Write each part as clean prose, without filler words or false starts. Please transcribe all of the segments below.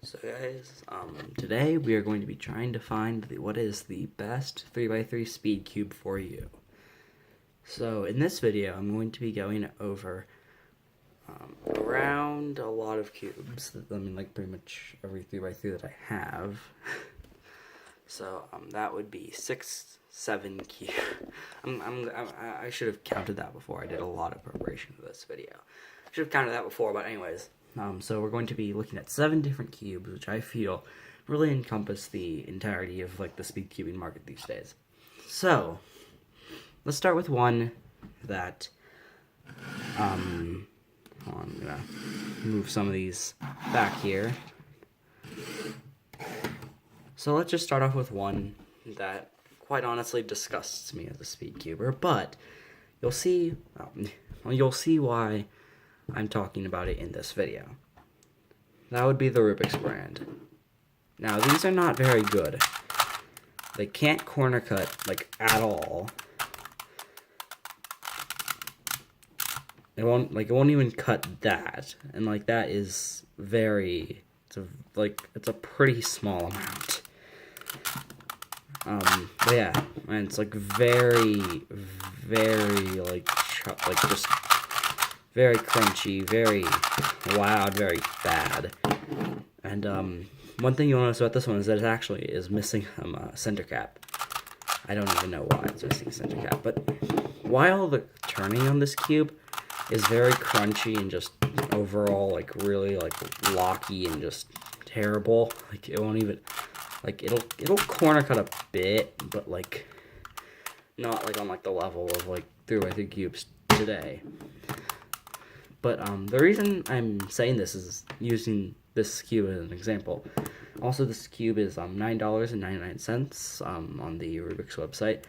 So guys, today we are going to be trying to find what is the best 3x3 speed cube for you. So in this video, I'm going to be going over around a lot of cubes. I mean, like pretty much every 3x3 that I have. So that would be 6, 7 cube. I should have counted that before. I did a lot of preparation for this video. I should have counted that before, but anyways. So we're going to be looking at 7 different cubes, which I feel really encompass the entirety of like the speed cubing market these days. So let's start with one that hold on, I'm gonna move some of these back here. So let's just start off with one that quite honestly disgusts me as a speed cuber, but you'll see why I'm talking about it in this video. That would be the Rubik's brand. Now, these are not very good. They can't corner cut, like, at all. It won't even cut that. And, like, that is very, it's a pretty small amount. But yeah, and it's, like, very, like, just very crunchy, very loud, very bad. And one thing you'll notice about this one is that it actually is missing a center cap. I don't even know why it's missing a center cap, but while the turning on this cube is very crunchy and just overall like really like locky and just terrible, like it won't even like it'll corner cut a bit, but like not like on like the level of like 3x3 cubes today. But the reason I'm saying this is using this cube as an example. Also, this cube is $9.99 on the Rubik's website.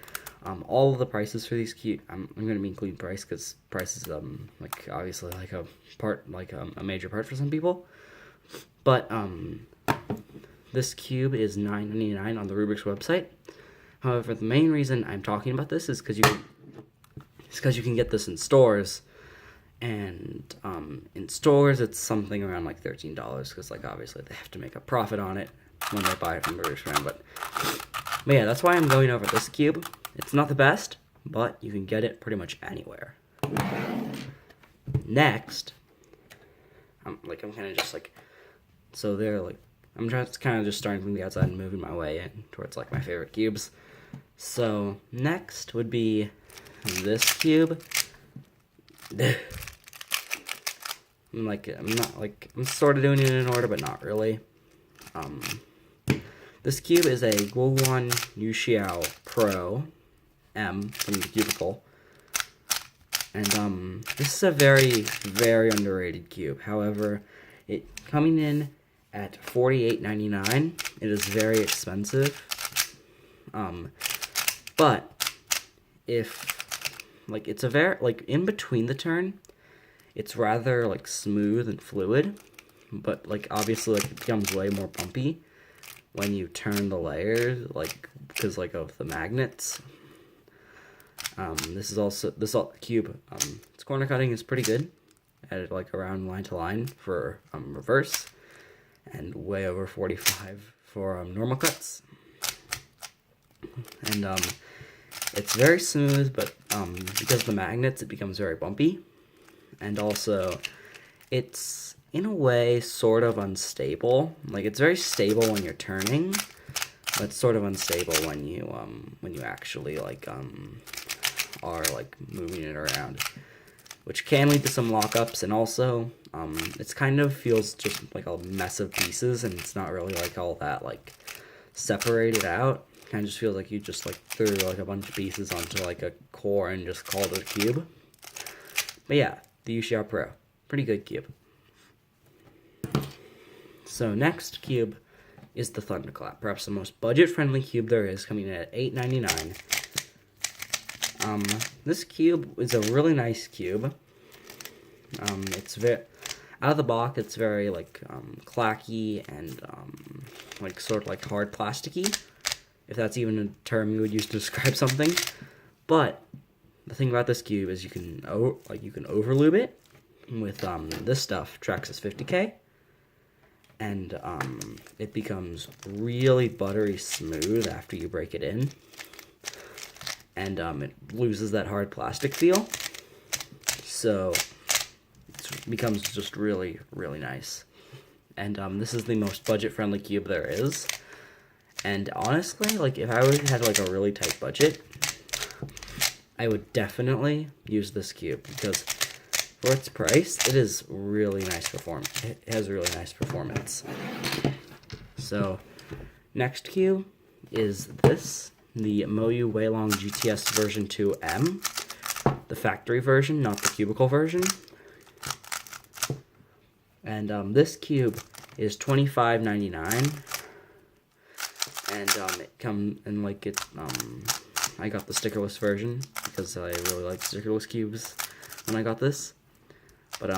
All of the prices for these cubes, I'm going to be including price because price is like obviously like a part, like a major part for some people. But this cube is $9.99 on the Rubik's website. However, the main reason I'm talking about this is because you can get this in stores. And in stores, it's something around like $13 because, like, obviously they have to make a profit on it when they buy it from British brand. But yeah, that's why I'm going over this cube. It's not the best, but you can get it pretty much anywhere. Next, I'm kind of just like, so they're like, I'm just kind of just starting from the outside and moving my way in towards like my favorite cubes. So next would be this cube. I'm sort of doing it in order, but not really. This cube is a Guoguan Yuxiao Pro M from the Cubicle. And this is a very, very underrated cube. However, it coming in at $48.99, it is very expensive. But if like it's a very like in between the turn, it's rather like smooth and fluid, but like obviously like it becomes way more bumpy when you turn the layers, like because like of the magnets. This cube. Its corner cutting is pretty good at like around line to line for reverse, and way over 45 for normal cuts. And it's very smooth, but because of the magnets, it becomes very bumpy. And also, it's, in a way, sort of unstable. Like, it's very stable when you're turning, but it's sort of unstable when you actually, like, are, like, moving it around. Which can lead to some lockups, and also, it's kind of feels just like a mess of pieces, and it's not really, like, all that, like, separated out. Kind of just feels like you just, like, threw, like, a bunch of pieces onto, like, a core and just called it a cube. But yeah. The Yuxiao Pro. Pretty good cube. So next cube is the Thunderclap. Perhaps the most budget-friendly cube there is, coming in at $8.99. This cube is a really nice cube. It's very out of the box. It's very like clacky and like sort of like hard plasticky, if that's even a term you would use to describe something. But the thing about this cube is you can overlube it with this stuff, Traxxas 50K, and it becomes really buttery smooth after you break it in, and it loses that hard plastic feel, so it becomes just really, really nice. And this is the most budget-friendly cube there is. And honestly, like, if I had like a really tight budget, I would definitely use this cube, because for its price, it is really nice performance. It has really nice performance. So, next cube is this, the Moyu Weilong GTS version 2M, the factory version, not the cubicle version. And this cube is $25.99. And it comes in like it. I got the stickerless version because I really like stickerless cubes when I got this. But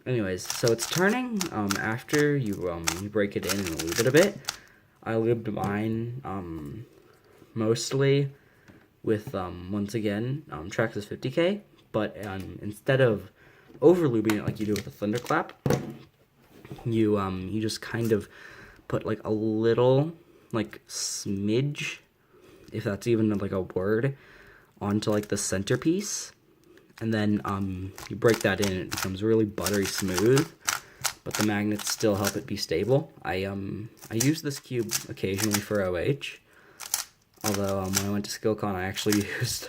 anyways, so it's turning after you break it in and lube it a bit. I lubed mine mostly with once again Traxxas 50K, but instead of over lubing it like you do with a thunderclap, you just kind of put like a little, like, smidge, if that's even like a word, onto like the centerpiece, and then you break that in and it becomes really buttery smooth, but the magnets still help it be stable. I use this cube occasionally for OH, although when I went to SkillCon I actually used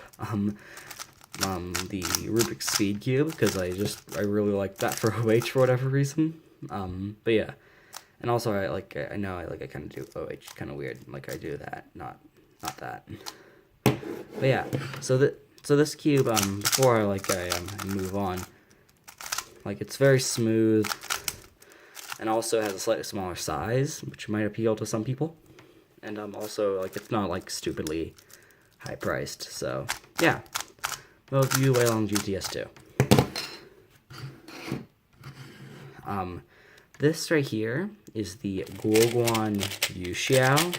the Rubik's Speed Cube, because I really like that for OH for whatever reason. But yeah. And also, I kind of do OH kind of weird. Like, I do that, not that. But yeah, so this cube, before I move on, like, it's very smooth, and also has a slightly smaller size, which might appeal to some people. And also, like, it's not like stupidly high priced. So yeah, Moyu Weilong GTS 2. This right here is the Guoguan Yuxiao,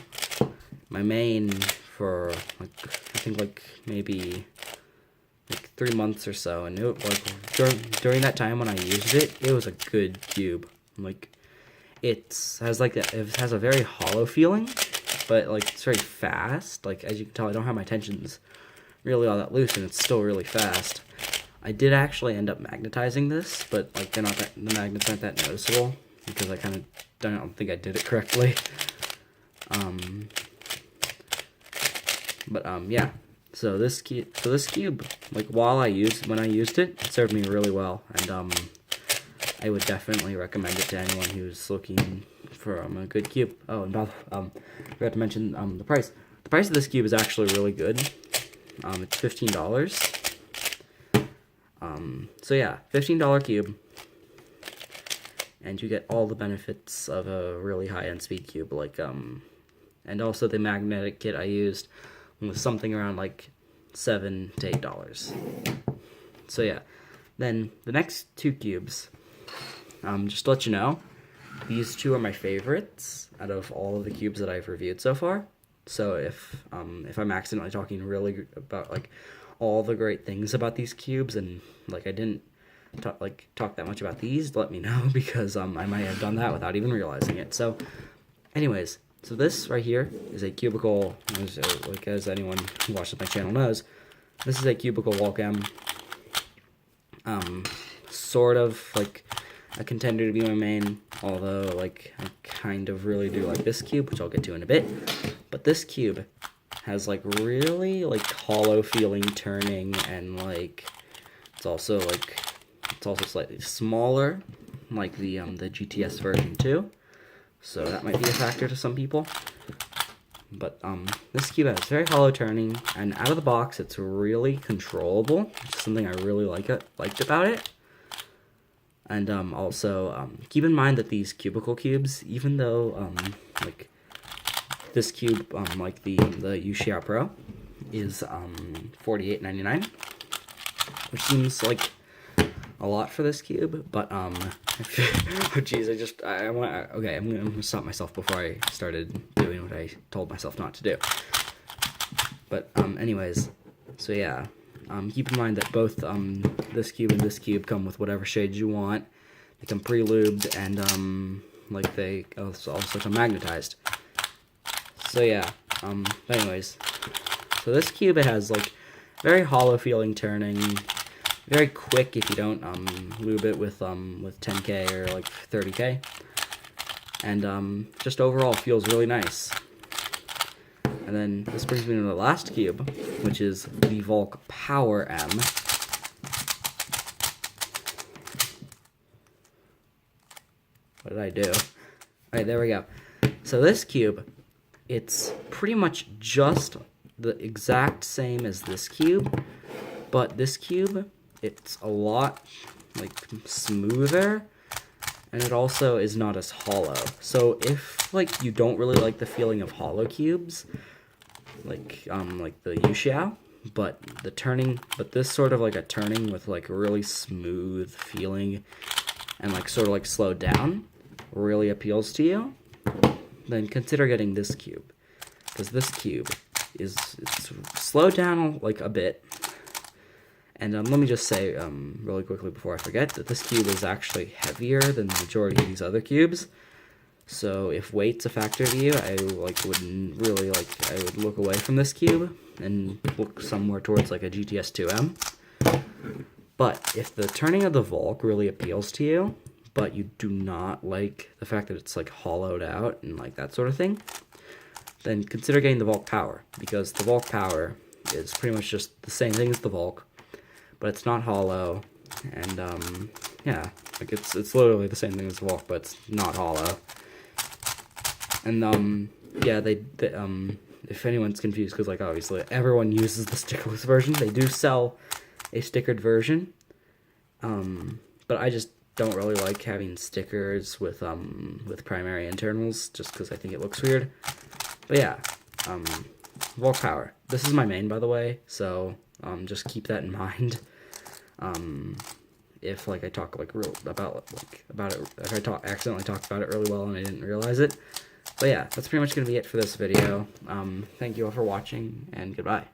my main for, like, I think, like, maybe, like, 3 months or so, and it, like, during that time when I used it, it was a good cube. Like, it has a very hollow feeling, but, like, it's very fast. Like, as you can tell, I don't have my tensions really all that loose, and it's still really fast. I did actually end up magnetizing this, but, like, the magnets aren't that noticeable, because I kind of don't think I did it correctly. Yeah. So this cube, like, when I used it, it served me really well, and I would definitely recommend it to anyone who's looking for a good cube. Oh, and I forgot to mention the price. The price of this cube is actually really good. It's $15. So yeah, $15 cube. And you get all the benefits of a really high-end speed cube, like, and also the magnetic kit I used was something around, like, $7 to $8. So yeah, then the next two cubes, just to let you know, these two are my favorites out of all of the cubes that I've reviewed so far. So if I'm accidentally talking really about, like, all the great things about these cubes, and, like, I didn't talk that much about these, let me know, because I might have done that without even realizing it. So anyways, so this right here is a cubicle, as anyone who watches my channel knows, this is a cubicle wall-cam, sort of like a contender to be my main, although, like, I kind of really do like this cube, which I'll get to in a bit. But this cube has, like, really, like, hollow feeling turning, and, like, it's also slightly smaller, like the GTS version 2, so that might be a factor to some people. But this cube has very hollow turning, and out of the box it's really controllable, which is something I really liked about it. And also keep in mind that these cubicle cubes, even though like this cube, like the Yuxiao Pro, is $48.99, which seems like a lot for this cube, but oh geez, I'm gonna stop myself before I started doing what I told myself not to do. But anyways, so yeah, keep in mind that both this cube and this cube come with whatever shades you want. They come pre-lubed, and like they also become magnetized. So yeah, anyways, so this cube, it has like very hollow feeling turning, very quick if you don't lube it with 10K or like 30K, and just overall feels really nice. And then this brings me to the last cube, which is the Volk Power M. What did I do? Alright, there we go. So this cube, it's pretty much just the exact same as this cube, but this cube, it's a lot like smoother, and it also is not as hollow. So if like you don't really like the feeling of hollow cubes, like the Yuxiao, but this sort of like a turning with like really smooth feeling and like sort of like slowed down really appeals to you, then consider getting this cube, because this cube it's slowed down like a bit. And let me just say really quickly before I forget that this cube is actually heavier than the majority of these other cubes. So if weight's a factor to you, I would look away from this cube and look somewhere towards like a GTS 2M. But if the turning of the Volk really appeals to you, but you do not like the fact that it's like hollowed out and like that sort of thing, then consider getting the Volk Power, because the Volk Power is pretty much just the same thing as the Volk, but it's not hollow, and yeah, like it's literally the same thing as the Volk, but it's not hollow. And yeah, they if anyone's confused, because like obviously everyone uses the stickerless version, they do sell a stickered version, but I just don't really like having stickers with primary internals, just because I think it looks weird. But yeah, Volk Power. This is my main, by the way, so just keep that in mind. If like I talk like about it, if I accidentally talked about it really well and I didn't realize it. But yeah, that's pretty much gonna be it for this video. Thank you all for watching, and goodbye.